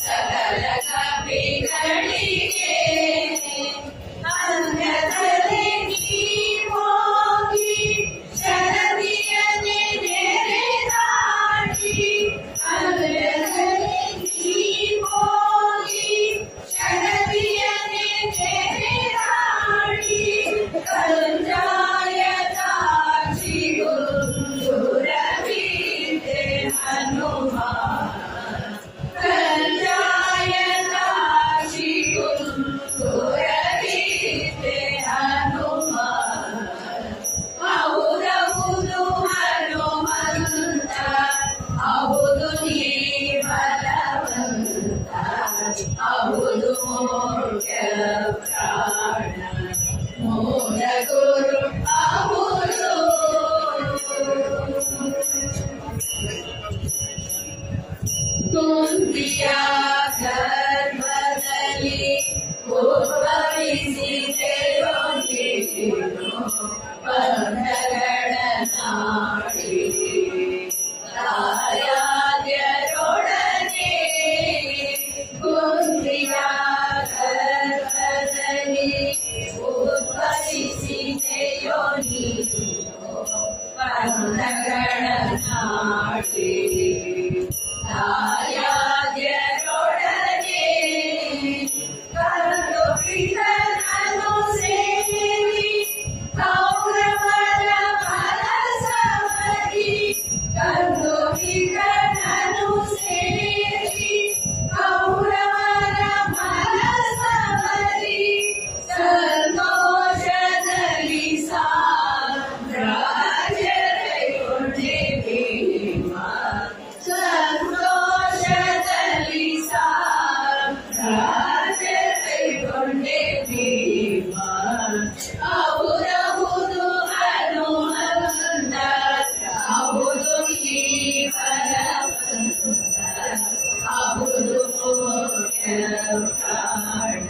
ಸಕಲ ಕಪಿಗಳಿಗೆ ಅಂಗದಲ್ಲಿ ನೀ ಹೋಗಿ ಶರದಿಯನೆ ನೆರೆದಾಡಿ ಅಂಗದಲ್ಲಿ ನೀ ಹೋಗಿ ಶರದಿಯನೆ ನೆರೆದಾಡಿ ಕಂಜಾಯದ ಚಿಗುರುರವಿದೆ ಹನುಮ ಹೌದು ಮೋಕ್ಷ ಪ್ರಾಣ ಮೂಲ ಗುರು ಹೌದು ಕುಂತಿಯ ಗರ್ಭದಲ್ಲಿ ಉದ್ಭವಿಸಿದೆಯೋ ನೀನು ಬಂಧಗಳ ನಾಡಿ ತಾಯಾದ್ಯರೊಡನೆ ಕುಂತಿಯ ಗರ್ಭದಲ್ಲಿ ಉದ್ಭವಿಸಿದೆಯೋ ನೀನು ಬಂಧಗಳ ನಾಡಿ ತಾಯಾದ್ಯರೊಡನೆ ಕರೆದು ಬಿಡನನು ಸೇರಿ ಕೌರವರ ಫಲಸವರಿ ಕರೆದು ಬಿಡನನು ಸೇರಿ ಕೌರವರ ಫಲಸವರಿ ಸಂತೋಷದಲ್ಲಿ ಸಾಮ್ರಾಜ್ಯದೊಡೆ ಭೀಮ ಸಂತೋಷದಲ್ಲಿ ಸಾಮ್ರಾಜ್ಯದೊಡೆ ಭೀಮ ಹೌದು ಹನುಮಂತ ಹೌದು ಈ ಬಲವಂತ ಹೌದು ಮೋಕ್ಷ ಪ್ರಾಣ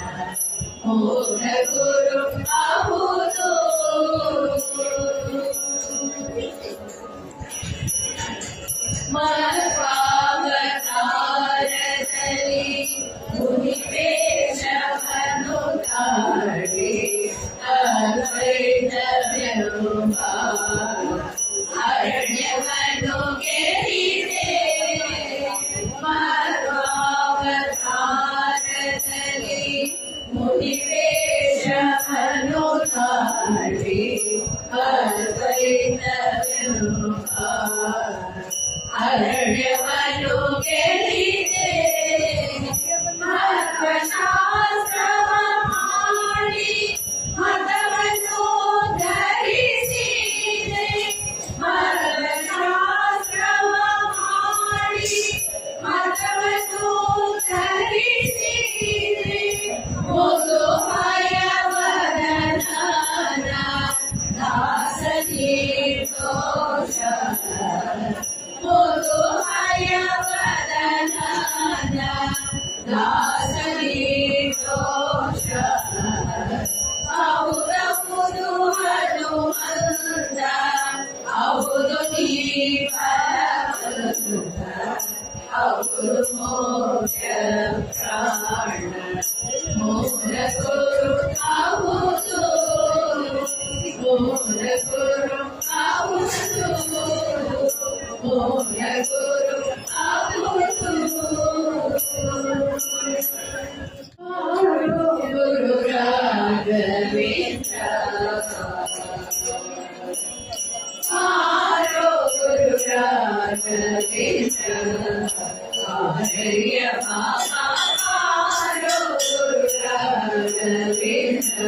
ಮೂಲ ಗುರು ಹೌದು ಮಧ್ವಾವತಾರದಲ್ಲಿ ಮುನಿವೇಶವನ್ನು ತಾಳಿ ಅದ್ವೈತವೆಂಬ ಅರಣ್ಯವನ್ನು ಗೆದ್ದಿದೆ ಮಧ್ವಾವತಾರದಲ್ಲಿ ಮುನಿವೇಶವನ್ನು ತಾಳಿ ಅದ್ವೈತವೆಂಬ ಅರಣ್ಯವನ್ನು ಗೆದ್ದಿದೆ ಮಧ್ವಶಾಸ್ತ್ರವ ಮಾಡಿ ಮತವನ್ನು ಧರಿಸಿದೆ ಮಧ್ವಶಾಸ್ತ್ರವ ಮಾಡಿ ಮತವನ್ನು ಧರಿಸಿದೆ ಒಂದು ಭಯವದನ ದಾಸ ನಿರ್ದೋಷ ಒಂದು ಭಯವದನ ದಾಸ ನಿರ್ದೋಷ ಹೌದು ಹನುಮಂತ ಹೌದು ನೀ ಬಲವಂತ ಹೌದು ಮೋಕ್ಷ ಪ್ರಾಣ ಮೂಲ ಗುರು ಹೌದು ಮೂಲ ಗುರು ಹೌದು ಮೂಲ ಗುರು ಹೌದು ಗುರು ರಾಘವೇಂದ್ರ ಆರೋ ಗುರು ರಾಘವೇಂದ್ರ ಆರ್ಯ ಆರೋ ಗುರು ರಾಘವೇಂದ್ರ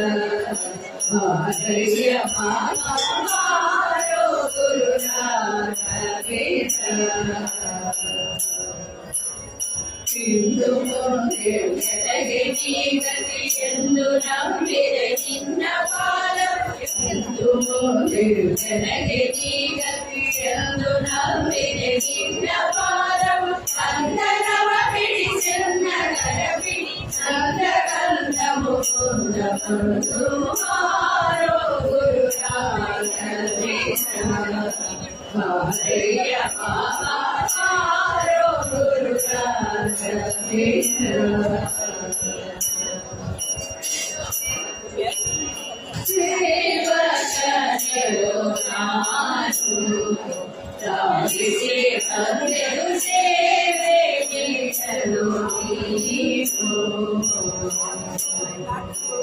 ಆರ್ಯ ಆರೋ ಗುರು ರಾಘವೇಂದ್ರ ಇಂದು ಮುಂದೆ ಜಗಗೆ ಜೀವತಿ ಎಂದು ನಂಬಿದೆ ನಿನ್ನ ಪಾದ ಎಂದು ಮುಂದೆ ಜನಗೆ ಜೀವತಿ ಎಂದು ನಂಬಿದೆ ನಿನ್ನ ಪಾದ ಅಂದನವ ಬಿಡಿ ಚನ್ನಗರ ಬಿಡಿ ಚಂದ್ರಕಂದ ಮುಕುಂದ ಬಂಧು ಮಾರೋ Guru Raghavendra Hare Haro Guru Radha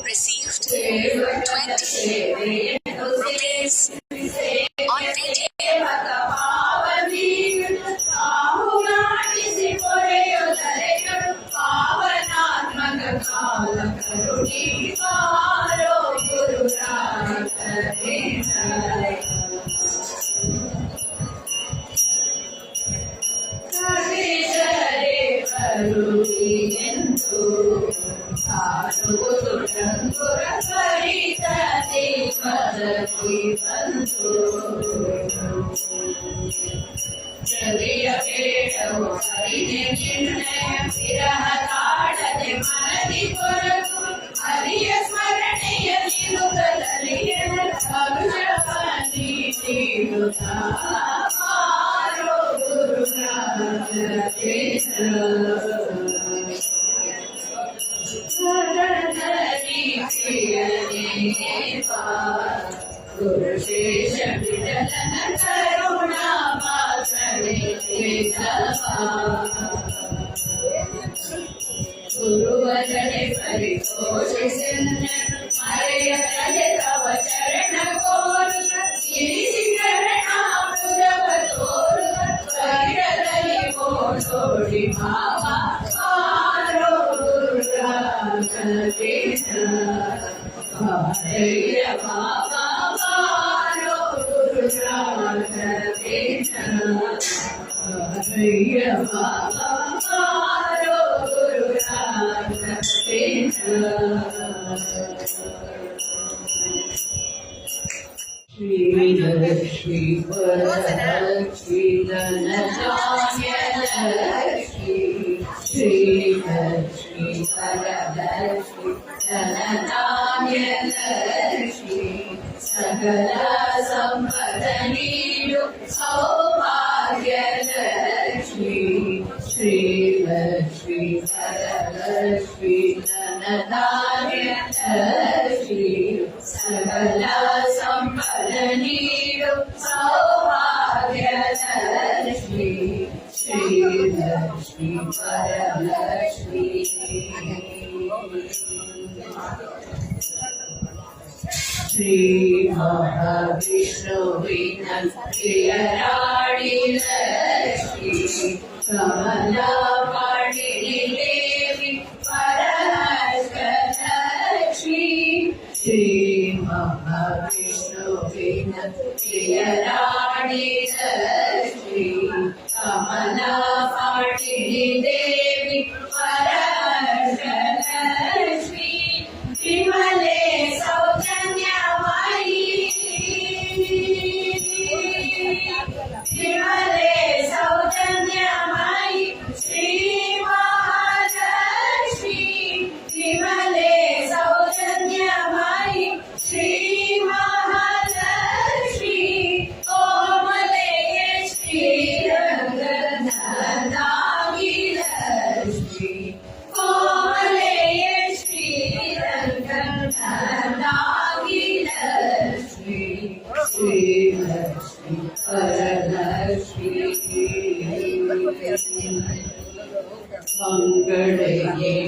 Received 20 rupees on Paytm. ಹರಿಯ ಸ್ಮರಣೆಯ ಗುರುಶೇಷ ವಿಠಲನ ಕರುಣಾ ಗುರುವದನೆ ಪರಿತೋಷಿಸನ್ನ ಹರೆಯ ಪ್ರಜೆ ತವ ಚರಣ ಕೋರು ಗಿರಿಶಿಖರಣಾಮೃತವ ತೋರು ಕೈರದಲ್ಲಿ ಕೋಟೋಡಿ ಭಾವ ಆರೋ ಗುರು ರಾಘವೇಂದ್ರ ಹರೆಯ ಭಾವ ಆರೋ ಗುರು ರಾಘವೇಂದ್ರ ಹರೆಯ ಭಾವ ಆರೋ ಗುರು ರಾಘವೇಂದ್ರ श्री वरलक्ष्मी धनधान्यलक्ष्मी श्री लक्ष्मी वरलक्ष्मी धनधान्यलक्ष्मी सकल संपद नीडु सौभाग्यलक्ष्मी श्री लक्ष्मी वरलक्ष्मी धनधान्यलक्ष्मी सकल संपद नीडु सौभाग्यलक्ष्मी श्री लक्ष्मी वरलक्ष्मी श्री महाविष्णुविन प्रियराणि लक्ष्मी कमलापाणिनि देवी परहस्तलक्ष्मी श्री महाविष्णुविन प्रियराणि लक्ष्मी कमलापाणिनि देवी परहस्तलक्ष्मी विमले सौजन्यमयी विमले सौजन्यमयी श्री महालक्ष्मी विमले सौजन्यमयी श्री महालक्ष्मी कोमले श्रीरङ्गनागी लक्ष्मी कोमले श्रीरङ्गनागी लक्ष्मी श्री लक्ष्मी वरलक्ष्मी ಮಂಗಳೇ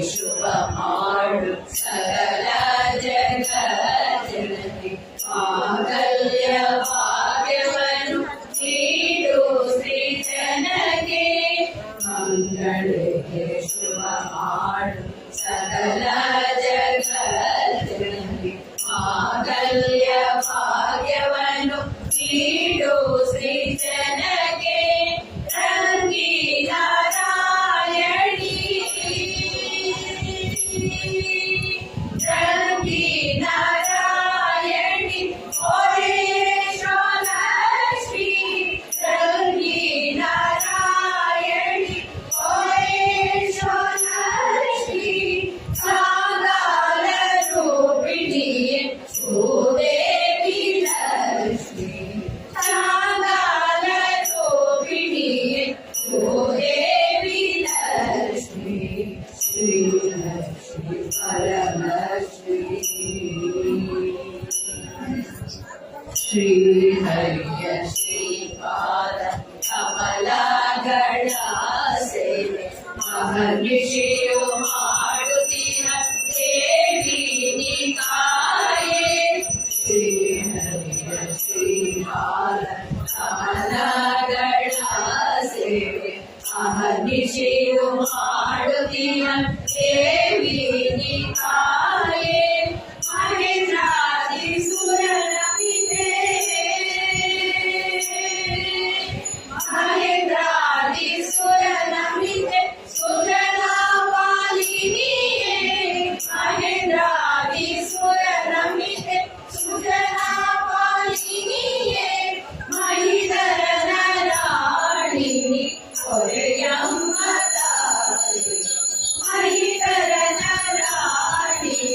ಶುಭ ಮಾಡು ಸಕಲ ಜಗಜ್ಜನನಿ ಮಾಂಗಲ್ಯ ಭಾಗ್ಯವನ್ನು ನೀಡು ಶ್ರೀ ಜನಗೆ ಮಂಗಳೇ ಶುಭ ಮಾಡು ಸಕಲ ಜಗಜ್ಜನನಿ ಮಾಂಗಲ್ಯ ಭಾಗ್ಯವನ್ನು ನೀಡು ಶ್ರೀ ಜನಗೆ ರಂಗಿ ನಾರಾಯಣಿ ಸೇವೆ ಮಹರ್ಷಿಯು ಮಾಡುತ್ತೀರ ದೇವಿ ನೀ ತಾಯೇ ಶ್ರೀಹರಿಯ ಶ್ರೀಹಾರ ಕಮಲಗಳ ಸೇವೆ ಮಹರ್ಷಿಯು ಮಾಡುತ್ತೀರ ದೇವಿ ನೀ ತಾಯೇ ಮಹೇಂದ್ರಾದಿ ಸುರನಮಿತೆ ಮಹೇಂದ್ರಾದಿ ಸುರನಮಿತೆ ಸುರನಾ ಪಾಲಿನಿಯೇ ಮಹೇಂದ್ರಾದಿ ಸುರನಮಿತೆ ಸುರನಾ ಪಾಲಿನಿಯೇ ಮಹಿಧರನ ರಾಣಿನಿ ಹೊರೆಯಮ್ಮ ತಾಯಿ ಮಹಿಧರನ ರಾಣಿನಿ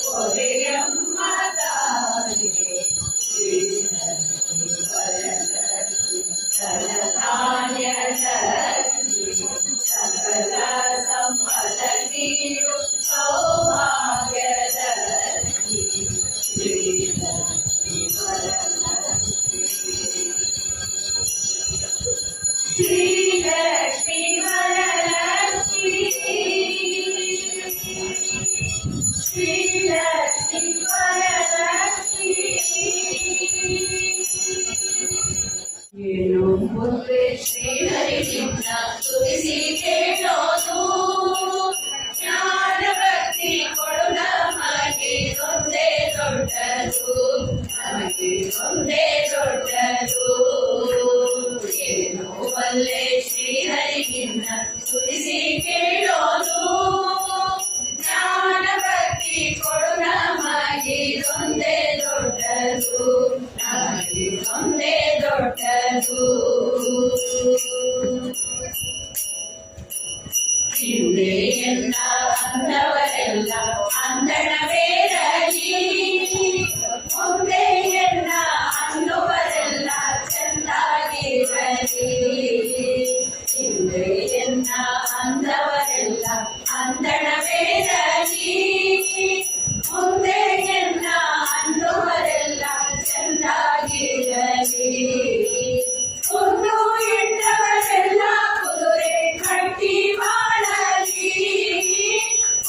ಹೊರೆಯಮ್ಮ ತಾಯಿ ಧನಧಾನ್ಯ ಲಕ್ಷ್ಮಿ ಸಕಲ ಸಂಪದ ನೀರು ಸೌಭಾಗ್ಯ ಲಕ್ಷ್ಮಿ ಶ್ರೀಲಕ್ಷ್ಮಿ ವರಲಕ್ಷ್ಮಿ ಶ್ರೀಲಕ್ಷ್ಮಿ ವರಲಕ್ಷ್ಮಿ ಏನು ಮುಂದೆ ಶ್ರೀಹರಿಗಿಂತ ತುರಿಸಿ ಕೇಳೋದು ಜ್ಞಾನ ಭಕ್ತಿ ಕೊಡು ನಮಗೆ ಒಂದೇ ದೊಡ್ಡದು ನಮಗೆ ಒಂದೇ ದೊಡ್ಡದು ಏನು ಬಲ್ಲೆ ಶ್ರೀಹರಿಗಿಂತ ತುರಿಸಿ ಕೇಳೋದು ಜ್ಞಾನ ಭಕ್ತಿ ಕೊಡು ನಮಗೆ ಒಂದೇ ದೊಡ್ಡದು ನಮಗೆ ಒಂದೇ ದೊಡ್ಡದು ಹಿಂದೆಯೆಲ್ಲ ಅಂದವರೆಲ್ಲ ಅಂದಣವೇರಲಿ ಮುಂದೆಯೆಲ್ಲ ಅನ್ನುವರೆಲ್ಲ ಚೆಂದಾಗಿರಲಿ ಹಿಂದೆಯೆಲ್ಲ ಅಂದವರೆಲ್ಲ ಅಂದಣವೇರಲಿ ಮುಂದೆಯೆಲ್ಲ ಅನ್ನುವರೆಲ್ಲ ಚೆಂದಾಗಿರಲಿ ಒಂದು ಇಟ್ಟವರೆಲ್ಲ ಕುದುರೆ ಕಟ್ಟಿ ಮಾಡಲಿ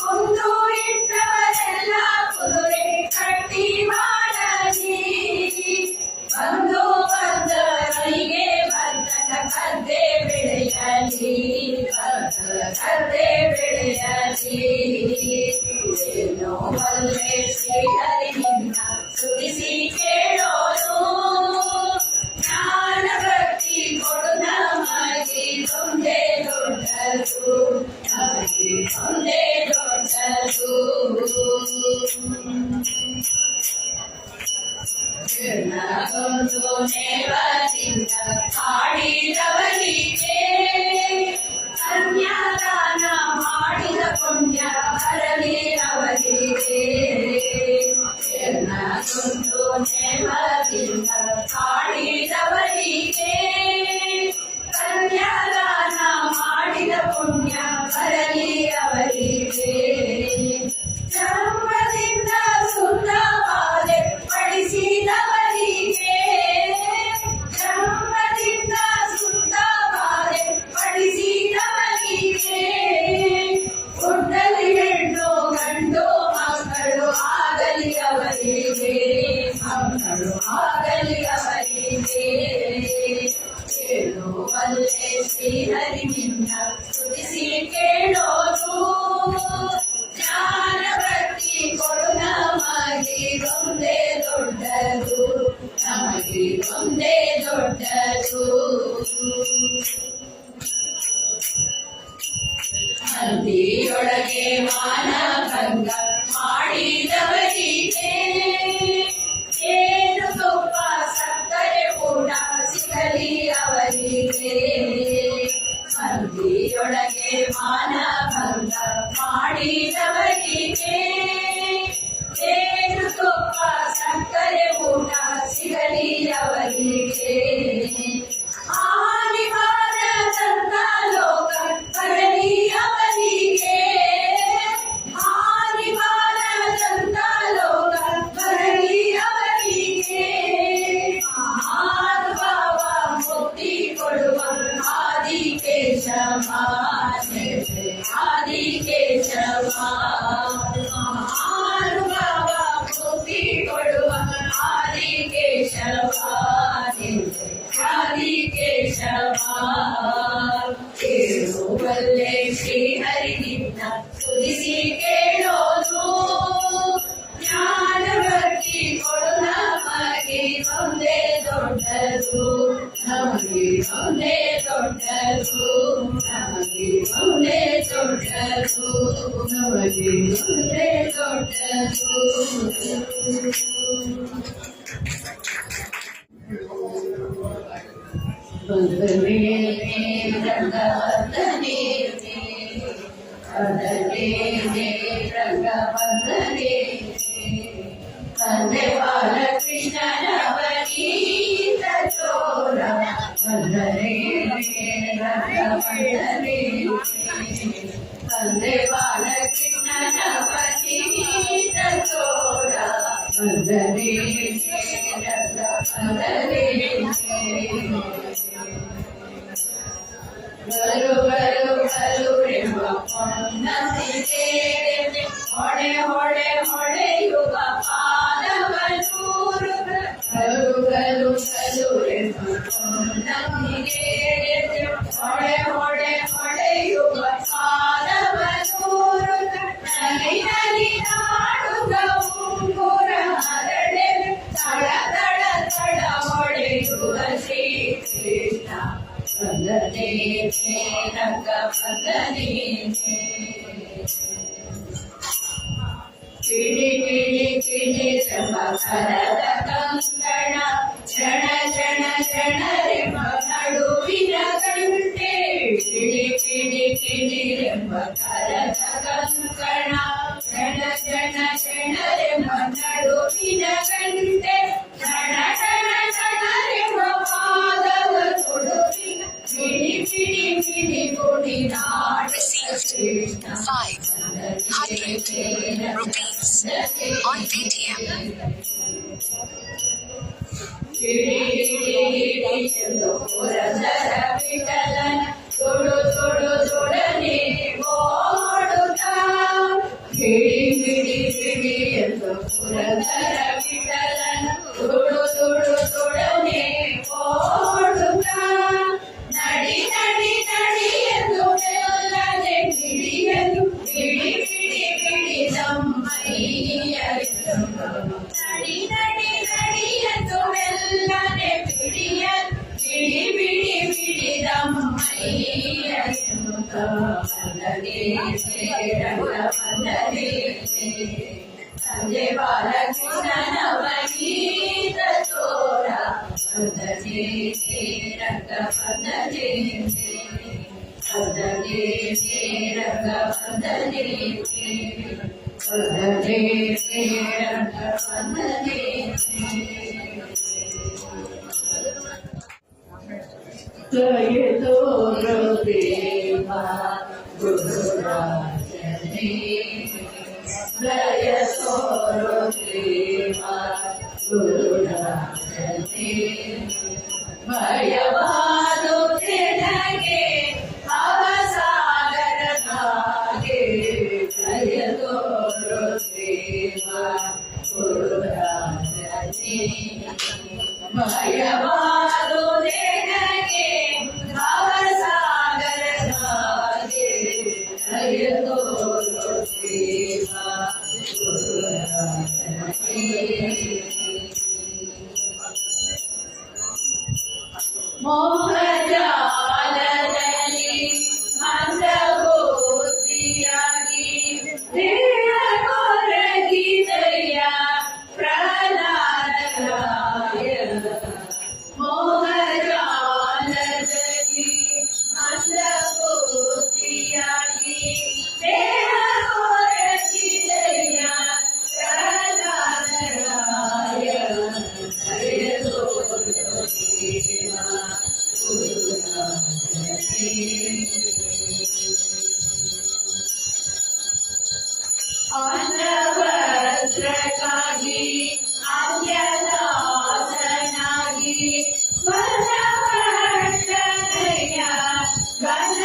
ಒಂದು ಇಟ್ಟವರೆಲ್ಲ ಕುದುರೆ ಕಟ್ಟಿ ಮಾಡಲಿ ಬಂದು ಬಂದವರಿಗೆ ಬಂಧನ ಕದ್ದೆ ಬೆಳೆಯಲಿ ಬಂಧನ ಕದ್ದೆ ಬೆಳೆಯಲಿ ಏನೋ ಬಲ್ಲೆ ಶ್ರೀಹರಿಗಿಂತ ಸುರಿಸಿ ಕೇಳೋದು ಜ್ಞಾನ ಭಕ್ತಿ ಕೊಡು ನಮಗೆ ಒಂದೇ ದೊಡ್ಡದು ನಮಗೆ ಒಂದೇ ದೊಡ್ಡದು ಒಂದು ನೇವದಿಂದ ಹಾಡಿದವರಿಗೆ ಕನ್ಯಾದಾನ ಮಾಡಿದ ಪುಣ್ಯ ಬರಲಿ ಅವರಿಗೆ ಒಂದು ನೇವದಿಂದ ಹಾಡಿದವರಿಗೆ ಕನ್ಯಾದಾನ ಮಾಡಿದ ಪುಣ್ಯ ಬರಲಿ ಅವರಿಗೆ ಧರ್ಮದಿಂದ ಸುಂದರವಾದ ಪಡಿಸಿದವರಿಗೆ ಧರ್ಮದಿಂದ ಸುಂದರವಾದ ಪಡಿಸಿದವರಿಗೆ ಹುಟ್ಟಲಿ ಹೆಣ್ಣು ಗಂಡು ಮಕ್ಕಳು ಆಗಲಿ ಅವರಿಗೆ ಮಕ್ಕಳು ಆಗಲಿ ಅವರಿಗೆ ಕೇಳು ಬಲ್ಲೆ ಶ್ರೀಹರಿಗಿಂತ ಸುರಿಸಿ ಕೇಳೋದು ಜ್ಞಾನ ಭಕ್ತಿ ಕೊಡು ನಮಗೆ ಒಂದೇ ದೊಡ್ಡದು ನಮಗೆ ಒಂದೇ ದೊಡ್ಡದು ಹಂದಿಯೊಳಗೆ ಮಾನಭಂಗ ಮಾಡಿದವರಿಗೆ ಏನು ತುಪ್ಪ ಸಕ್ಕರೆ ಊಟ ಸಿಗಲಿ ಅವರಿಗೆ ಹಂದಿಯೊಳಗೆ ಮಾನಭಂಗ ಮಾಡಿದವರಿಗೆ ಏನು ತುಪ್ಪ ಸಕ್ಕರೆ ಊಟ ಸಿಗಲಿ ಅವರಿಗೆ ಆನಿವಾರ ಚಂದ ಲೋಕ ಬರಲಿ ಅವರಿಗೆ ಆನಿವಾರ ಚಂದ ಲೋಕ ಬರಲಿ ಅವರಿಗೆ ಆರು ಬಾಬಾ ಮುಕ್ತಿ ಕೊಡುವ ಆದಿಕೆ केशवा आदि केशवा महानुभाव मुक्ति ಕೊಡುವ ಆದಿ ಕೇಶವ ಆದಿ ಕೇಶವ ಕೇಳುವಲ್ಲೇ ಶ್ರೀಹರಿನಿಂದ ತುದಿಸಿ ಕೇಳೋದು ಜ್ಞಾನ ಭಕ್ತಿ ಕೊಡು ನಮಗೆ ಒಂದೇ ದೊಡ್ಡದು ನಮಗೆ ಒಂದೇ ದೊಡ್ಡದು ನಮಗೆ ಒಂದೇ ದೊಡ್ಡದು ನಮಗೆ ಒಂದೇ ದೊಡ್ಡದು ಬಂದನೆ ರಂಗವರ್ಧನೆ ಬಂದನೆ ರಂಗವರ್ಧನೆ ತಂದೆ ಬಾಲಕೃಷ್ಣನವನೀತ ಚೋರ ಬಂದನೆ ರಂಗವರ್ಧನೆ ತಂದೆ ಬಾಲಕೃಷ್ಣನವನೀತ ಚೋರ ಬಂದನೆ ರಂಗವರ್ಧನೆ ಬರು ಬರು ಬರು ಎಂಬ ಪೊನ್ನತಿಗೆ ಹೊಡೆ ಹೊಡೆ ಹೊಡೆಯುವ ಪಾದವನೂರು ಬರು ಬರು ಬರು ಎಂಬ ಪೊನ್ನತಿಗೆ ಹೊಡೆ ಹೊಡೆ ಹೊಡೆಯುವ ಪಾದವನೂರು ನಲಿ ನಲಿ ನಾಡುಗ ಮುಂಗುರ ಹರಡೆ ತಳ ತಳ ತಳ ಹೊಡೆಯುವ ಶ್ರೀಕೃಷ್ಣ ಬಂದನೆ ರಂಗ ಬಂದನೆ ಕಿಡಿ ಕಿಡಿ ಕಿಡಿ ಶಂಭಕರದ ಕಂಕಣ ಜಣ ಜಣ ಜನರೆಂಬ ನಡುವಿನ ಗಂಟೆ ಕಿಡಿ ಕಿಡಿ ಕಿಡಿ ಎಂಬ ಕರದ ಕಂಕಣ ಜಣ ಜಣ ಜನರೆಂಬ ನಡುವಿನ ಗಂಟೆ ಜಣ ಜಣ ಜನರೆಂಬ ಪಾದವ ತೊಡುವಿನ ಕಿಡಿ ಕಿಡಿ ಕಿಡಿ ಕೊಡಿ Received 500 rupees on Paytm. Purandara ವಿಠಲನ ತೊಡು ತೊಡು ತೊಡನೆ ಓಡುತ್ತಾ ಕಿಡಿ ಕಿಡಿ ಕಿಡಿ ಎಂದು ಪುರಂದರ ವಿಠಲನ ತೊಡು ತೊಡು ತೊಡನೆ ಓಡುತ್ತಾ ನಡಿ ನಡಿ ನಡಿ ಎಂದು ಎಲ್ಲದೆ ಕಿಡಿಯಲು ಕಿಡಿ ಕಿಡಿ ಕಿಡಿ ತಮ್ಮಯ್ಯ ನಡಿ ನಡಿ ನಡಿ ಎಂದು ಎಲ್ಲದೆ ಕಿಡಿಯಲು ಕಿಡಿ ಬಿಡಿ ಬಿಡಿ ತಮ್ಮಯ್ಯ ಬಂದನೆ ರಂಗ ಬಂದನೆ ಸಂಜೆ ಬಾಲಕೃಷ್ಣನವನೀತ ಚೋರ ಬಂದನೆ ರಂಗ ಬಂದನೆ ಬಂದನೆ ರಂಗ ಬಂದನೆ ಬಂದನೆ ರಂಗ ಬಂದನೆ ಜಯ ತೋರೋ ದೇವ ಗುರುರಾಜನೇ ಜಯ ತೋರೋ ದೇವ ಗುರುರಾಜನೇ ಭಯವಾದು ಕೆಳಗೆ ಅವಸಾಗರನಾಗೆ ಜಯ ತೋರೋ ದೇವ ಗುರುರಾಜನೇ ಭಯವಾದು ಕೆಳಗೆ ಅವಸಾಗರನಾಗೆ ಜಯ ತೋರೋ ದೇವ ಗುರುರಾಜನೇ ಮೋಹಜಾಲದಲ್ಲಿ ಮಂದಬುದ್ಧಿಯಾಗಿ ದೇಹ ಕೊರಗಿದೆಯ ಪ್ರಹ್ಲಾದರಾಯ ಮೋಹಜಾಲದಲ್ಲಿ ಮಂದಬುದ್ಧಿಯಾಗಿ ದೇಹ ಕೊರಗಿದೆಯ ಪ್ರಹ್ಲಾದರಾಯ ಅನ್ನವಸ್ತ್ರಕ್ಕಾಗಿ ಅಂತ್ಯದಾಸನಾಗಿ ಸ್ವರ್ಣಪಟ್ಟಣೆಯ ಗಂಧ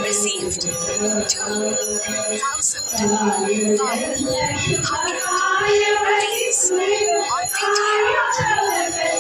Received 2,500 rupees on Paytm.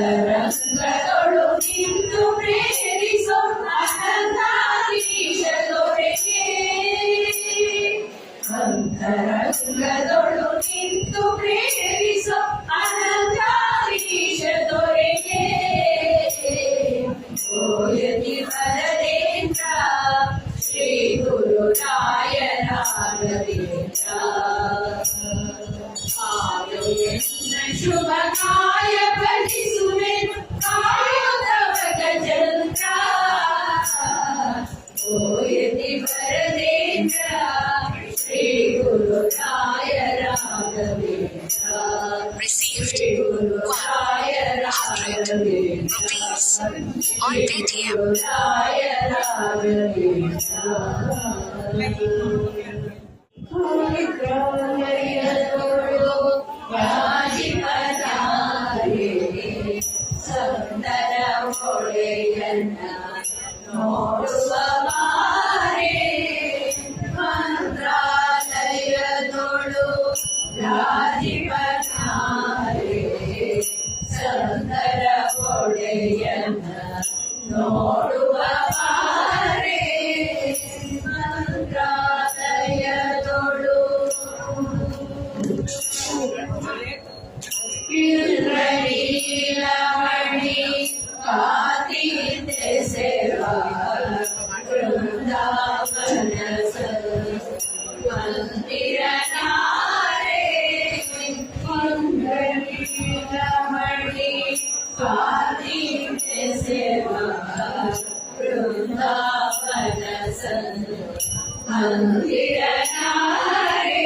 ಅಂತರಂಗದೊಳು ನಿಂತು ಪ್ರೇರಿಸೋ ಅನಂತಾಧೀಶದೊಡೆಗೆ ಅಂತರಂಗದೊಳು ನಿಂತು ಪ್ರೇರಿಸೋ ಅನಂತಾಧೀಶದೊಡೆಗೆ ಓಯತಿ ವರದೇಂದ್ರ ಶ್ರೀ ಗುರುರಾಯರ ರಾಘವೇಂದ್ರ ಶುಭ ಕಾಯ ಫಲಿಸುವೆ ಕಾಯುತ್ತವ Gajendra ಓಯತಿ Varadendra Shri Gururaya Raghavendra Received Gururaya 100 rupees on Paytm. Gururaya Raghavendra ಸುಂದರ ಒಡೆಯನ್ನ ನೋಡುವ ಮಾರೆ ಮಂತ್ರಾಲಯದೊಳು ರಾಜಿಪನಾರೆ ಸುಂದರ ಒಡೆಯನ್ನ ನೋಡುವ ಮಾರೆ ಮಂತ್ರಾಲಯದೊಳು ಕಿರಣೀಲಮಣಿ ಕಾತಿದೆ ಸೇವಾ ವೃಂದಾವನ ಮಂದಿರ ನಾರೆ ಕಿರಣೀಲಮಣಿ ಕಾತಿದೆ ಸೇವಾ ವೃಂದಾವನ ಮಂದಿರ ನಾರೆ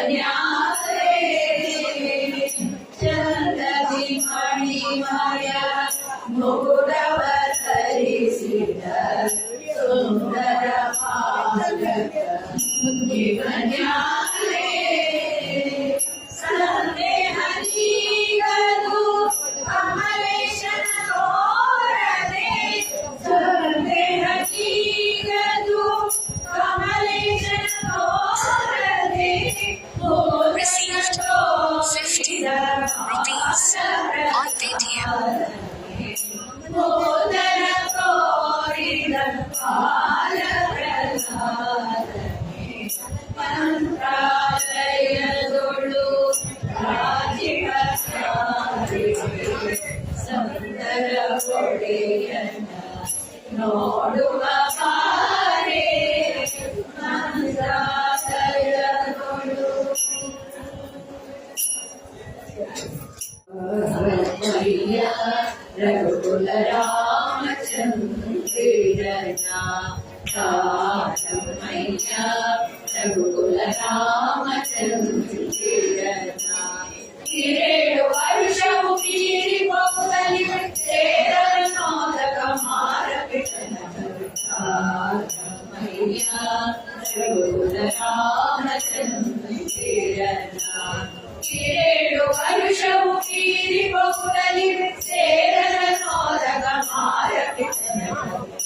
ಕನ್ಯಾರೆ ಚಂದದಿ ಮಣಿಮಯ ಮೋಡವ ಧರಿಸಿದ ಸುಂದರ ಪಾಲಕ ಕನ್ಯಾರೆ ಸಂದೇಹನಿಗದು ಕಮಲೇಶನ ತೋರದೆ ಸಂದೇಹನಿಗದು ಕಮಲೇಶನ ತೋರದೆ Received 50 rupees on Paytm. ಮೋದನ ತೋರಿದ ಪಾಲಪ್ರಸಾದನೆ ಮಂತ್ರಾಲಯದೊಳು ರಾಜಿಕ ಸುಂದರ ಒಡೆಯನ ನೋಡುವ ಬಾರೆ ಮಂತ್ರಾಲಯದೊಳು ರಘುಕುಲ ರಾಮಚಂದ್ರನ ಕಾರಮಯ್ಯ ರಘುಕುಲ ರಾಮಚಂದ್ರನ ಕಿರೇಳು ವರ್ಷವು ಮೀರಿ ಬಹುದಲ್ಲಿ ಸೇರನೋದಕ ಮಾರಪಿಟನ ಕಾರಮಯ್ಯ ರಘುಕುಲ ರಾಮಚಂದ್ರನ ಕಿರೇಳು ವರ್ಷವು ಮೀರಿ ಬಹುದಲ್ಲಿ ಸೇರನೋದಕ ಮಾರಪಿಟನ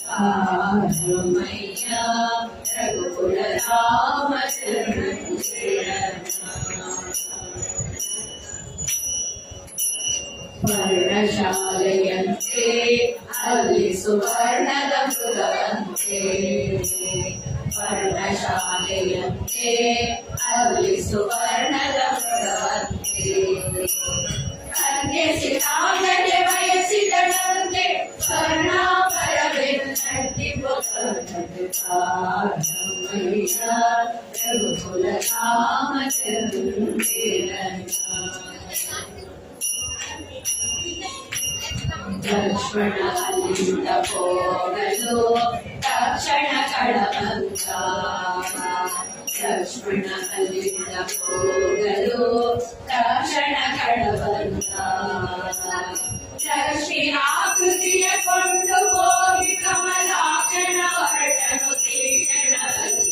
ಕಾರಮಯ್ಯ ರಘುಕುಲ ರಾಮಚಂದ್ರನ ಪರ್ಣಶಾಲೆಯಂತೆ ಅಲ್ಲಿ ಸುವರ್ಣದ ಮೃಗವಂತೆ ಪರ್ಣಶಾಲೆಯಂತೆ ಅಲ್ಲಿ ಸುವರ್ಣದ ಮೃಗವಂತೆ ಕನ್ಯಸಿರಾಗದೆ ಬಯಸಿದಳಂತೆ ಕರ್ಣಾಪರವೆನ್ನಟ್ಟಿ ಕಾರಮಯ್ಯ ರಘುಕುಲ ರಾಮಚಂದ್ರನ ಲಕ್ಷ್ಮಣ ಅಲ್ಲಿಂದ ಹೋಗಲು ತಕ್ಷಣ ಕಳವಂತ ಲಕ್ಷ್ಮಣ ಅಲ್ಲಿಂದ ಹೋಗಲು ತಕ್ಷಣ ಕಳವಂತ ಲಕ್ಷ್ಮಿ ಆಕೃತಿಯ ಕೊಂಡು ಹೋಗಿ ಕಮಲಾಕ್ಷಣ ಹೊರಟನು ತೀಕ್ಷಣವಲ್ಲ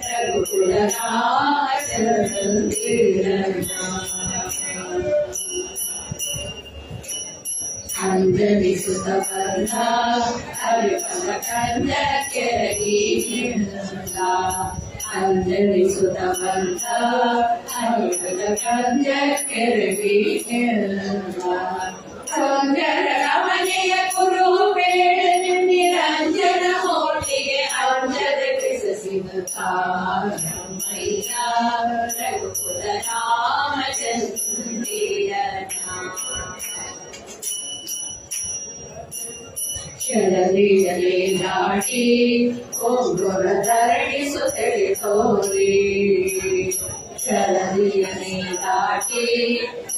ರಘುಕುಲ ರಾಮಚಂದ್ರನ ಅಂಜಲಿ ಸುತ ಬಂಧ ಹರಿಪದ ಕಂಜ ಕೆರಗಿ ಅಂಜಲಿ ಸುತ ಬಂಧ ಹರಿಪದ ಕಂಜ ಕೆರಗಿ ಸುಂದರ ರಮಣೆಯ ಕುರು ಬೇಡ ನಿರಂಜನ ಹೋಟಿಗೆ ಅಂಜದ ಕೃಸಿದ ಕಾರಮಯ್ಯ ರಘುಕುಲ ರಾಮಚಂದ್ರನ ಶರದಿಯಲೆ ದಾಟಿ ಓಂಗುರ ಧರಣಿಸುತ್ತಳಿ ತೋರಿ ಶರದಿಯಲೆ ದಾಟಿ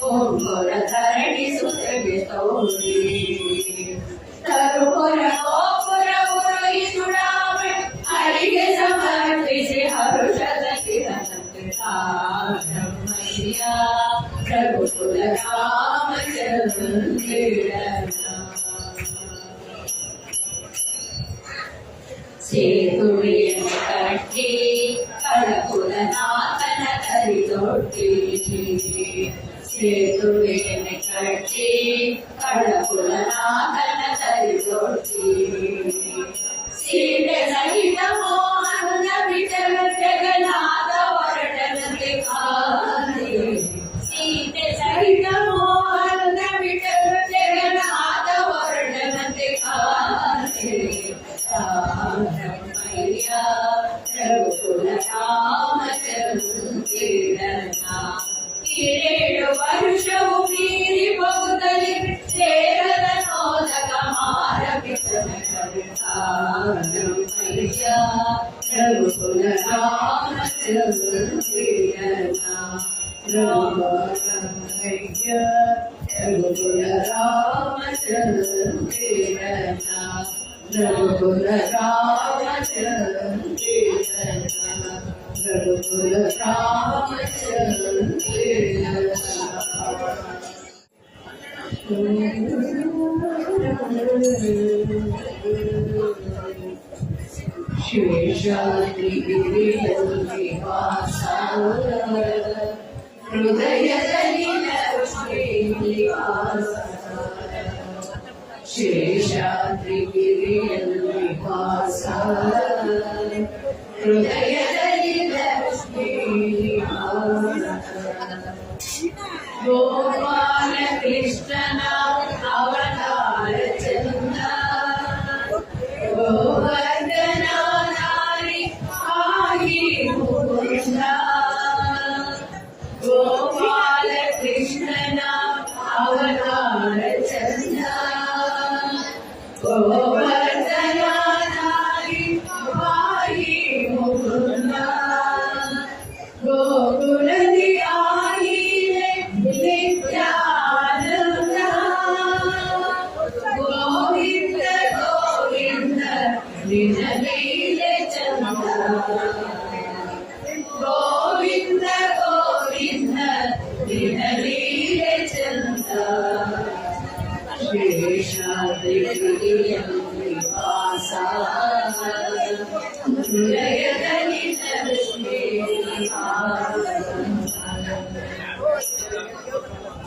ಓಂಗುರ ಧರಣಿಸುತ್ತಳಿ ತೋರಿ ತರುಪುರ ಗೋಪುರ ಉರುಗಿ ಸುಡಾಮೆ ಹರಿಗೆ ಸಮರ್ಪಿಸಿ ಹರುಷದ ಕಿರಣಕ್ಕೆ ಕಾರಮಯ್ಯ ರಘುಕುಲ ರಾಮಚಂದ್ರನ ಸೇತುವೆಯನ್ನು ಕಟ್ಟಿ ಕಳಕುಲನಾಥನ ಕರಿದೊಡ್ಡಿ ಸೇತುವೆಯನ್ನು ಕಟ್ಟಿ ಕಳಕುಲನಾಥನ ಕರಿದೊಡ್ಡಿ ಸೀತೆ ಸಹಿತ ಮೋಹನ ವಿಠಲ ಜಗನ್ನಾಥ ಹೊರಟನಂತೆ ಕಾರಿ ಸೀತೆ ಸಹಿತ ಮೋಹನ ವಿಠಲ ಜಗನ್ನಾಥ ಹೊರಟನಂತೆ ಕಾರಿ ಕಾರಮಯ್ಯ ರಘುಕುಲ ರಾಮಚಂದ್ರನ ಕಿರೇಳು ವರ್ಷವು ಮೀರಿ ಬಹುದಲ್ಲಿ ಸೇರದ ನೋದಕ ಮಾರಪಿತನ ಕಾರಮಯ್ಯ ರಘುಕುಲ ರಾಮಚಂದ್ರನ ರಾಮಯ್ಯ ರಘುಕುಲ ರಾಮಚಂದ್ರನ ರಘುಕುಲ ರಾಮಚಂದ್ರನ ರಘುಕುಲ ಶೇಷಾದ್ರಿಗಿರಿಯಲ್ಲಿ ವಾಸ ಹೃದಯದಲ್ಲಿ ಲಕ್ಷ್ಮೀ ನಿವಾಸ ಶೇಷಾದ್ರಿಗಿರಿಯಲ್ಲಿ ವಾಸ ಹೃದಯದಲ್ಲಿ ಲಕ್ಷ್ಮೀ ನಿವಾಸ ಗೋಪಾಲ ಕೃಷ್ಣನ ಅವತಾರ ಚಂದ ಗೋವರ್ಧನ ನಾರಿ ಆಗಿ ಮುಕುಂದ ಗೋಪಾಲ ಕೃಷ್ಣನ ಅವತಾರ ಚಂದ ಗೋವರ್ಧನ ನಾರಿ ಆಗಿ ಮುಕುಂದ ಗೋಕುಲದಿ ಆಗಿದೆ ನಿತ್ಯಾನಂದ ಗೋವಿಂದ ಗೋವಿಂದ ನಿಜ ಲೀಲೆ ಚಂದ ಗೋವಿಂದ ಗೋವಿಂದ ನಿಜ ಲೀಲೆ ಚಂದ ಶೇಷಾದ್ರಿಗಿರಿಯಲ್ಲಿ ವಾಸ ಹೃದಯದಲ್ಲಿ ಲಕ್ಷ್ಮೀ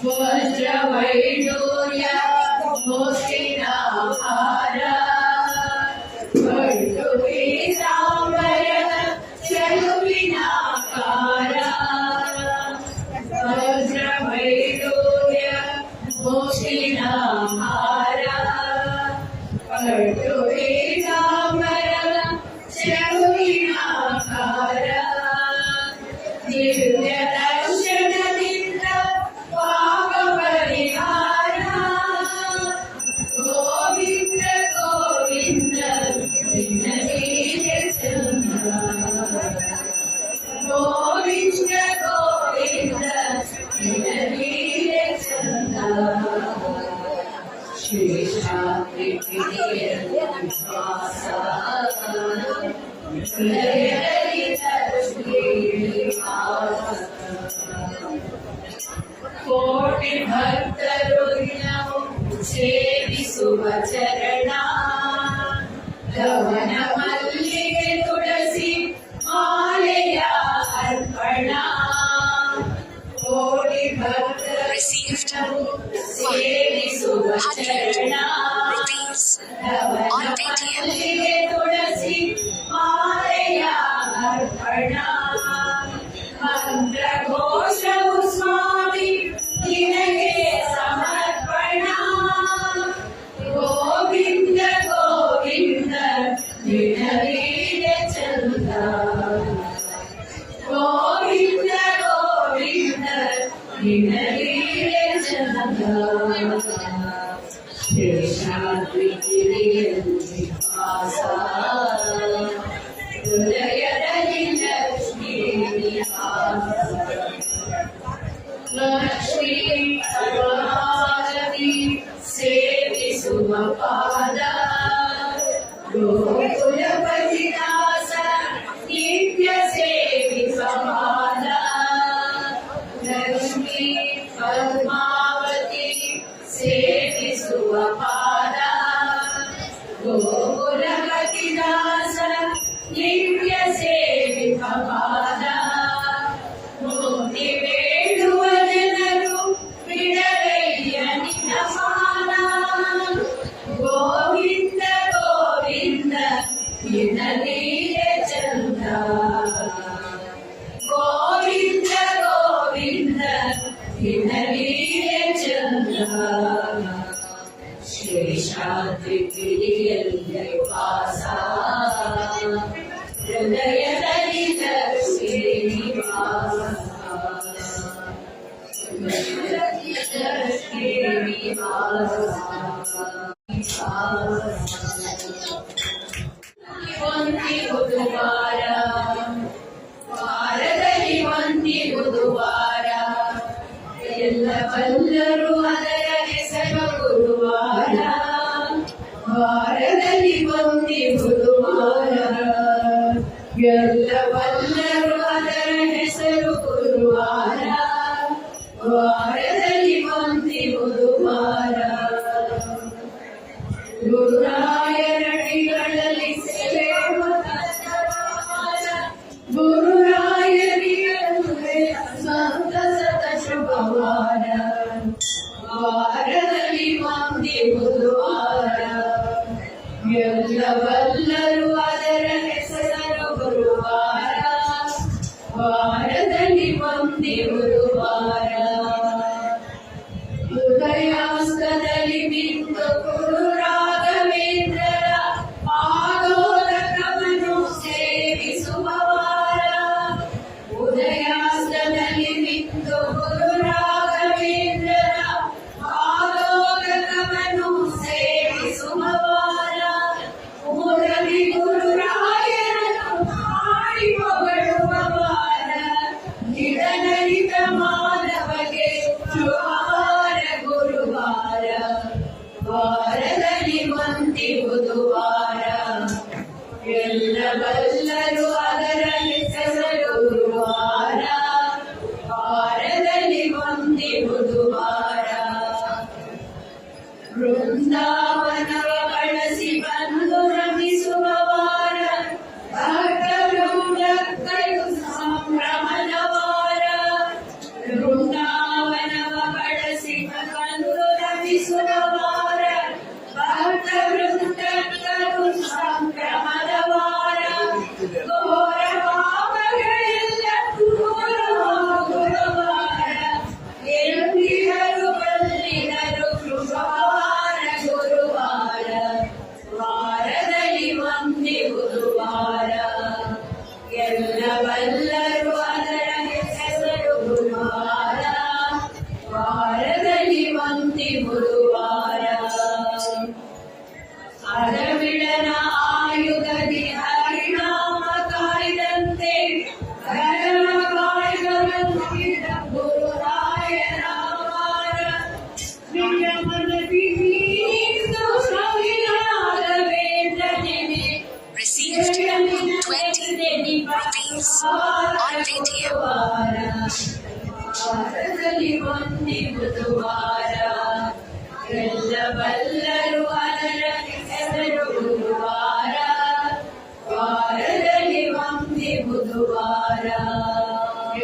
ವಜ್ರ ವೈಡೂರ್ಯ ಮೋಸಿನ ಹಾರ ವೈಡೂರಿ ಸಾಂಬರದ ಚೆಲುವಿನ ಕಾರ ವಜ್ರ ವೈಡೂರ್ಯ ಮೋಸಿನ ಹಾರ ವೈಡೂರಿ ಸಾಂಬರದ ಚೆಲುವಿನ ಕಾರ ದಿವ್ಯ ದರ್ಶನದಿಂದ ಪಾಪ ಪರಿಹಾರ ಗೋವಿಂದ ಗೋವಿಂದ ನಿನ್ನ ಲೀಲೆ ಚಂದ ಗೋವಿಂದ ಗೋವಿಂದ ನಿನ್ನ ಲೀಲೆ ಚಂದ ಶೇಷಾದ್ರಿಗಿರಿಯಲ್ಲಿ ವಾಸ ಹೃದಯದಲ್ಲಿ ಲಕ್ಷ್ಮೀ ನಿವಾಸ ಕೋಟಿ ಭಕ್ತರು ದಿನವೂ ಸೇವಿಸುವ ಚರಣ ಲವಣ ಮಲ್ಲಿಗೆ ತುಳಸಿ ಮಾಲೆಯ ಅರ್ಪಣ ಕೋಟಿ ಭಕ್ತರು Received ಸೇವಿಸುವ ಚರಣ rupees on Paytm. ಮಲ್ಲಿಗೆ ತುಳಸಿ ಮಾಲೆಯ ಅರ್ಪಣ ಮಂತ್ರ ಘೋಷವು ಸ್ವಾಮಿ ನಿನಗೆ ಸಮರ್ಪಣ ಗೋವಿಂದ ಗೋವಿಂದ ನಿನ್ನ ಲೀಲೆ ಚಂದ ಗೋವಿಂದ ಗೋವಿಂದ ನಿನ್ನ ಲೀಲೆ ಚಂದ ಶೇಷಾದ್ರಿಗಿರಿಯಲ್ಲಿ ವಾಸ ಹೃದಯದಲ್ಲಿ ಲಕ್ಷ್ಮೀ ನಿವಾಸ ಲಕ್ಷ್ಮೀ ಪರಮಾರತಿ ಸೇವಿಸುವ ಪಾದ ಗೋಕುಲಪತಿ ದಾಸ ನಿತ್ಯ ಸೇವಿಸುವ ಪಾದ ಲಕ್ಷ್ಮೀ ಪದ್ಮಾವತಿ ಸೇವಿಸುವ ಪಾದ ಗೋಕುಲಪತಿ ದಾಸ ನಿತ್ಯ ಸೇವಿಸುವ ಪಾದ ಮುಕ್ತಿ ಬೇಡುವ ಜನರು ಬಿಡಲಯ್ಯ ನಿನ್ನ ಪಾದ ಗೋವಿಂದ ಗೋವಿಂದ ನಿನ್ನ ಲೀಲೆ ಚಂದ ಗೋವಿಂದ ಗೋವಿಂದ ನಿನ್ನ ಲೀಲೆ ಚಂದ ಶೇಷಾದ್ರಿಗಿರಿಯಲ್ಲಿ ವಾಸ ಹೃದಯದಲ್ಲಿ ಲಕ್ಷ್ಮೀ ನಿವಾಸ ಲಕ್ಷ್ಮೀ ನಿವಾಸ ಒಂದಿ ಬುಧವಾರ ವಾರದಲ್ಲಿ ಒಂದಿ ಬುಧವಾರ ಎಲ್ಲವಲ್ಲರೂ ಅದರ ಹೆಸರು ಗುರುವಾರ ವಾರದಲ್ಲಿ ಒಂದಿ ಬುಧವಾರ ಎಲ್ಲವಲ್ಲರೂ ಹೆಸರು ಗುರುವಾರ ವಾರದಲ್ಲಿ ಬಂದಿ ಬುಧವಾರ ಗುರುರಾಯರಡಿಗಳಲ್ಲಿ ಸೇವೆ ಗುರುರಾಯರಿಗೆ ಸಂತಸದ ಶುಭವಾರ ವಾರದಲ್ಲಿ ಬಂದಿ ಬುಧವಾರ ಎಲ್ಲವಲ್ಲರೂ ಅದರ ಹೆಸರು ಗುರುವಾರ ವಾರದಲ್ಲಿ ಬಂದಿ ಗುರುವಾರ ಉದಯಾಸ್ತದಲ್ಲಿ ಬಿಂದು ಗುರು ರಾಘವೇಂದ್ರರ ಪಾದೋದಕವನ್ನು ಸೇವಿಸುವ ವಾರ ಉದಯಾಸ್ತದಲ್ಲಿ ಬಿಂದು ಗುರು ರಾಘವೇಂದ್ರರ ಪಾದೋದಕವನ್ನು ಸೇವಿಸುವ ವಾರ ಮುರಳಿ ಗುರುರಾಯರನ್ನು ಹಾಡಿ ಹೊಗಳುವ ವಾರ ನಿಡನರಿತ ಮಾನವಗೆ ಶುಭವಾರ ಗುರುವಾರ ವಾರದಲ್ಲಿ ಬಂದಿ ಬುಧವಾರ ಎಲ್ಲವಲ್ಲರೂ ಅದರ ಹೆಸರು ಗುರುವಾರ ವಾರದಲ್ಲಿ ಬಂದಿ ಬುಧವಾರ ವೃಂದಾವನವ ಬಳಸಿ ಬಂದು ರಮಿಸುವ ವಾರ ಭಕ್ತ ವೃಂದಕ್ಕಳು ಸಂಭ್ರಮದ ವಾರ ವೃಂದಾವನವ ಬಳಸಿ ಬಂದು ರಮಿಸುವ ವಾರ ಭಕ್ತ ವೃಂದಕ್ಕಳು ಸಂಭ್ರಮದ ವಾರ ಘೋರ ಪಾಪಗಳೆಲ್ಲ ದೂರವಾಗುವ ವಾರ ಎಂದಿಗರು ಬಲ್ಲಿದರು ಶುಭವಾರ ಗುರುವಾರ ವಾರದಲ್ಲಿ ಬಂದಿ ಬುಧವಾರ ಎಲ್ಲವಲ್ಲರೂ ಅದರ ಹೆಸರು ಗುರುವಾರ ವಾರದಲ್ಲಿ ಬಂದಿ ಬುಧವಾರ ಅರವಿಳನ ಆಯುಧದಿ ಹರಿನಾಮ ಕಾಯ್ದಂತೆ ಧರ್ಮ ಕಾಯ್ದವಂತಿದ್ದ ಗುರುರಾಯರ ವಾರ ನಿಯಮನ ಬಿಡಿದು ಸವಿರಾಗವೇಂದ್ರನಿಗೆ Received 20 rupees on Paytm. ವಾರದಲ್ಲಿ ಬಂದಿ ಬುಧವಾರ ಎಲ್ಲವಲ್ಲರೂ ಅದರ ಹೆಸರು ಗುರುವಾರ ವಾರದಲ್ಲಿ ಬಂದಿ ಬುಧವಾರ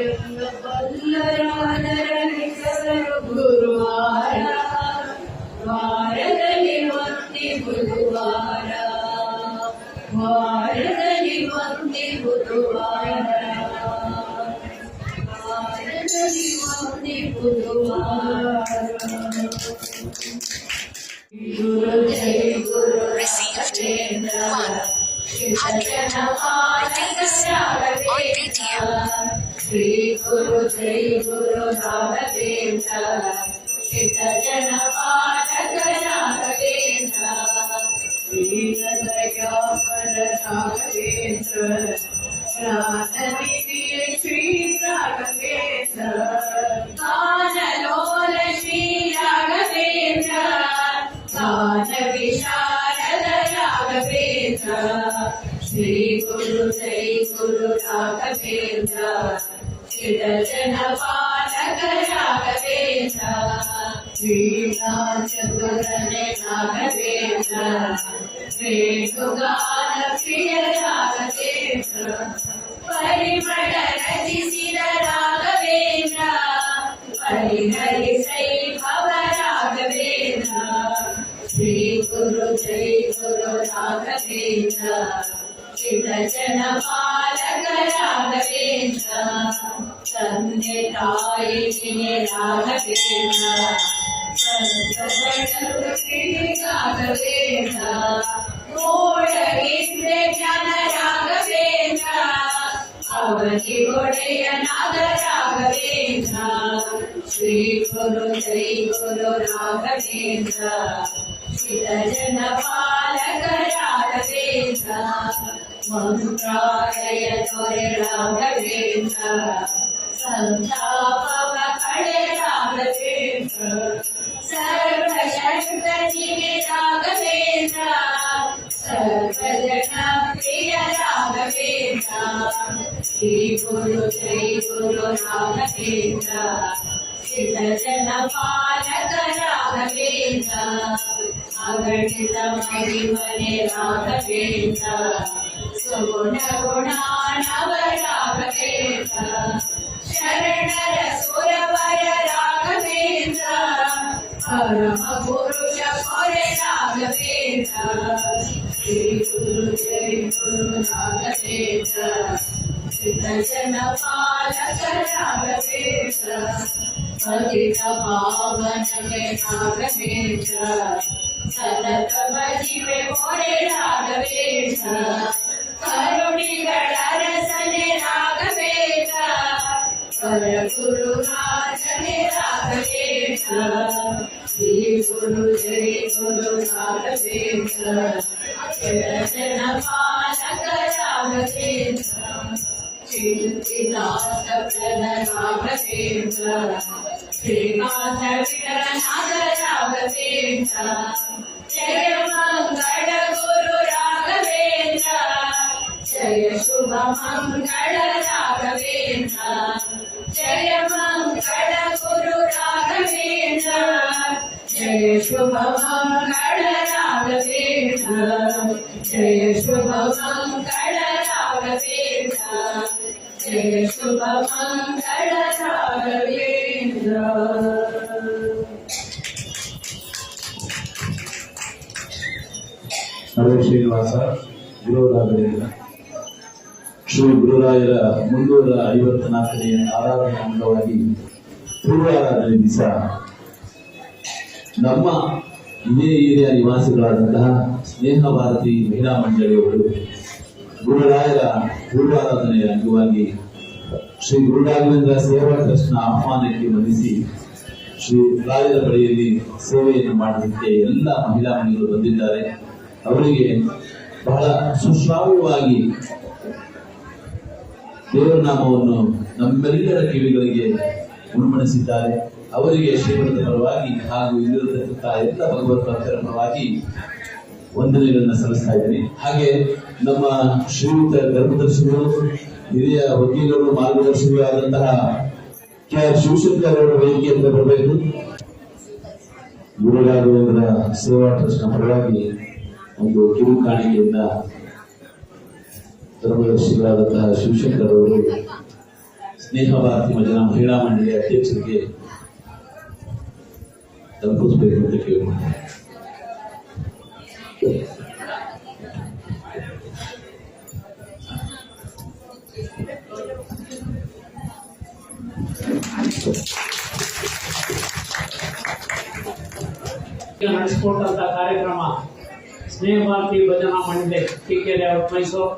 ಎಲ್ಲವಲ್ಲರೂ ಅದರ ಹೆಸರು ಗುರುವಾರ ವಾರದಲ್ಲಿ ಬಂದಿ ಬುಧವಾರ ವಾರದಲ್ಲಿ ಬಂದಿ ಬುಧವಾರ ವಾರದಲ್ಲಿ ಬಂದಿ ಬುಧವಾರ ಗುರು ಜಯ ಗುರು Received 100 rupees on Paytm. Shri ಗುರು ಜಯ ಗುರು ರಾಘವೇಂದ್ರ ಹಿತ ಜನ ಪಾಠಕ ರಾಘವೇಂದ್ರ ಶ್ರೀನದಯಾಪರ ರಾಘವೇಂದ್ರ ಜ್ಞಾನನಿಧಿಯ ಶ್ರೀ ರಾಘವೇಂದ್ರ ಗಾನಲೋಲ ಶ್ರೀ ರಾಘವೇಂದ್ರ ಗಾನ ವಿಶಾರದ ರಾಘವೇಂದ್ರ ಶ್ರೀ ಗುರು ಜೈ ಗುರು ರಾಘವೇಂದ್ರ ಚಿರ ಜನ ಪಾಲಕ ರಾಘವೇಂದ್ರ ಶ್ರೀನಾಥಗುರನೆ ರಾಘವೇಂದ್ರ ವೇಣುಗಾನ ಪ್ರಿಯ ರಾಘವೇಂದ್ರ ಪರಿಮಳ ರಚಿಸಿದ ರಾಘವೇಂದ್ರ ಪರಿಹರಿಸೈ ಭವ ರಾಘವೇಂದ್ರ ಶ್ರೀ ಗುರು ಜೈ ಗುರು ರಾಘವೇಂದ್ರ ಚಿರ ಜನ ಪಾಲಕ ರಾಘವೇಂದ್ರ ತಂದೆ ತಾಯಿಗೆ ರಾಘವೇಂದ್ರ ಸಂತಗಳು ಶ್ರೀ ರಾಘವೇಂದ್ರ ನೋಡಗಿದ್ರೆ ಜನ ರಾಘವೇಂದ್ರ ಅವಧಿ ಒಡೆಯನಾದ ರಾಘವೇಂದ್ರ ಶ್ರೀ ಗುರು ಜೈ ಗುರು ರಾಘವೇಂದ್ರ ಚಿರ ಜನ ಪಾಲಕ ರಾಘವೇಂದ್ರ ಮಂತ್ರಾಲಯ ದೊರೆ ರಾಘವೇಂದ್ರ ಸಂತಾಪವ ಕಡೆ ರಾಘವೇಂದ್ರ ಸರ್ವಶಕ್ತನಿಗೆ ರಾಘವೇಂದ್ರ ಸರ್ವಜನ ಪ್ರಿಯ ರಾಘವೇಂದ್ರ ಶ್ರೀ ಗುರು ಜೈ ಗುರು ರಾಘವೇಂದ್ರ ಸಿದ್ಧ ಜನ ಪಾಲಕ ರಾಘವೇಂದ್ರ ಅಗಣಿತ ಮಹಿಮನೆ ರಾಘವೇಂದ್ರ ಸುಗುಣ ಗುಣಾನವ ರಾಘವೇಂದ್ರ ಶರಣರ ಸುರವರ ರಾಘವೇಂದ್ರ ಪರಮ ಪುರುಷ ಪೊರೆ ರಾಘವೇಂದ್ರ ಶ್ರೀ ಗುರು ಜೈ ಗುರು ರಾಘವೇಂದ್ರ ಸಿದ್ಧ ಜನ ಪಾಲಕ ರಾಘವೇಂದ್ರ ಪತಿತ ಪಾವನಗೆ ರಾಘವೇಂದ್ರ ಸತತ ಭಜಿವೆ ಪೊರೆ ರಾಘವೇಂದ್ರ ಕರುಣಿಗಳ ರಸನೆ ರಾಘವೇಂದ್ರ ಪರ ಗುರು ರಾಜನೆ ರಾಘವೇಂದ್ರ ಶ್ರೀ ಗುರು ಜೈ ಗುರು ರಾಘವೇಂದ್ರ ಜನ ಪಾಲಕ ರಾಘವೇಂದ್ರ ಚಿಂತಿನಾಥ ಪ್ರಣ ರಾಘವೇಂದ್ರ ಶ್ರೀನಾಥ ವಿಠಲನಾಥ ರಾಘವೇಂದ್ರ ಜಯ ಮಂಗಳ ಗುರು ರಾಘವೇಂದ್ರ ಜಯ ಶುಭ ಮಂಗಳ ರಾಘವೇಂದ್ರ ಜಯ ಮಂಗಳ ಗುರು ರಾಘವೇಂದ್ರ ಜಯ ಶುಭ ಮಂಗಳ ರಾಘವೇಂದ್ರ ಜಯ ಶುಭ ಮಂಗಳ ರಾಘವೇಂದ್ರ ಜಯ ಶುಭ ಮಂಗಳ ರಾಘವೇಂದ್ರ. ಹರೇ ಶ್ರೀನಿವಾಸ ಗುರು ರಾಘವೇಂದ್ರ. ಶ್ರೀ ಗುರುರಾಯರ 354ನೇ ಆರಾಧನೆ ಅಂಗವಾಗಿ ಪೂರ್ವಾರಾಧನೆ ದಿವಸ ನಮ್ಮ ಇದೇ ಏರಿಯಾ ನಿವಾಸಿಗಳಾದಂತಹ ಸ್ನೇಹ ಭಾರತಿ ಮಹಿಳಾ ಮಂಡಳಿಯವರು ಗುರುರಾಯರ ಪೂರ್ವಾರಾಧನೆಯ ಅಂಗವಾಗಿ ಶ್ರೀ ಗುರು ರಾಘವೇಂದ್ರ ಸೇವಾ ಟ್ರಸ್ಟ್ನ ಆಹ್ವಾನಕ್ಕೆ ವಂದಿಸಿ ಶ್ರೀ ರಾಯರ ಬಳಿಯಲ್ಲಿ ಸೇವೆಯನ್ನು ಮಾಡೋದಕ್ಕೆ ಎಲ್ಲ ಮಹಿಳಾ ಮಹಿಳೆಯರು ಬಂದಿದ್ದಾರೆ. ಅವರಿಗೆ ಬಹಳ ಸುಶ್ರಾವ್ಯವಾಗಿ ದೇವರ ನಾಮವನ್ನು ನಮ್ಮೆಲ್ಲರ ಕಿವಿಗಳಿಗೆ ಉಣಮಣಿಸಿದ್ದಾರೆ. ಅವರಿಗೆ ಶ್ರೀಮಠದ ಪರವಾಗಿ ಹಾಗೂ ಇಲ್ಲಿರತಕ್ಕಂಥ ಎಲ್ಲ ಭಗವತ್ ಭಕ್ತರ ಪರವಾಗಿ ವಂದನೆಗಳನ್ನ ಸಲ್ಲಿಸ್ತಾ ಇದ್ದೀನಿ. ಹಾಗೆ ನಮ್ಮ ಶ್ರೀಯುತ ಧರ್ಮದರ್ಶಿಗಳು, ಹಿರಿಯ ವಕೀಲರು, ಮಾರ್ಗದರ್ಶಿಗಳು ಆದಂತಹ ಕೆ.ಆರ್. ಶಿವಶಂಕರ್ ಅವರ ವೇದಿಕೆಯಿಂದ ಬರಬೇಕು. ಗುರು ರಾಘವೇಂದ್ರ ಸೇವಾ ಟ್ರಸ್ಟ್ನ ಪರವಾಗಿ ಒಂದು ಕಿರು ಕಾಣಿಕೆಯಿಂದ ಧರ್ಮದರ್ಶಿಗಳಾದಂತಹ ಶಿವಶಂಕರ್ ಅವರು ಸ್ನೇಹ ಭಾರತಿ ಮಹಿಳಾ ಮಂಡಳಿಯ ಅಧ್ಯಕ್ಷರಿಗೆ ತಲುಪಿಸಬೇಕು ಅಂತ ಕೇಳಿಕೊಂಡೆ. ನಡೆಸಿಕೊಟ್ಟಂತ ಕಾರ್ಯಕ್ರಮ ಸ್ನೇಹ ಭಾರತಿ ಭಜನಾ ಮಂಡಳಿ ಟಿಕೆ ಲೇಔಟ್ ಮೈಸೂರು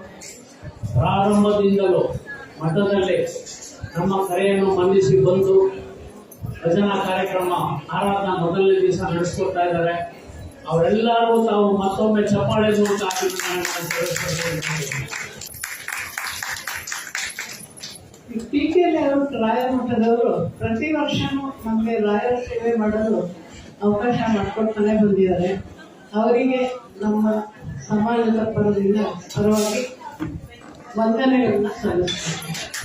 ಪ್ರಾರಂಭದಿಂದಲೂ ಮಠದಲ್ಲಿ ನಮ್ಮ ಕರೆಯನ್ನು ಮನ್ನಿಸಿ ಬಂದು ಭಜನಾ ಕಾರ್ಯಕ್ರಮ ಆರಾಧನಾ ಮೊದಲನೇ ದಿವಸ ನಡೆಸ್ಕೊಡ್ತಾ ಇದ್ದಾರೆ. ಅವರೆಲ್ಲರೂ ತಾವು ಮತ್ತೊಮ್ಮೆ ಚಪ್ಪಾಳೆ ಮೂಲಕ ಟಿಕೆ ಲೇಔಟ್ ರಾಯರ ಮಠದವರು ಪ್ರತಿ ವರ್ಷನೂ ನಮಗೆ ರಾಯರ ಸೇವೆ ಮಾಡಲು ಅವಕಾಶ ಮಾಡಿಕೊಡ್ತಾನೆ ಬಂದಿದ್ದಾರೆ. ಅವರಿಗೆ ನಮ್ಮ ಸಮಾಜದ ಪರವಾಗಿ ವಂದನೆಗಳನ್ನ ಸಲ್ಲಿಸ್ತಾರೆ.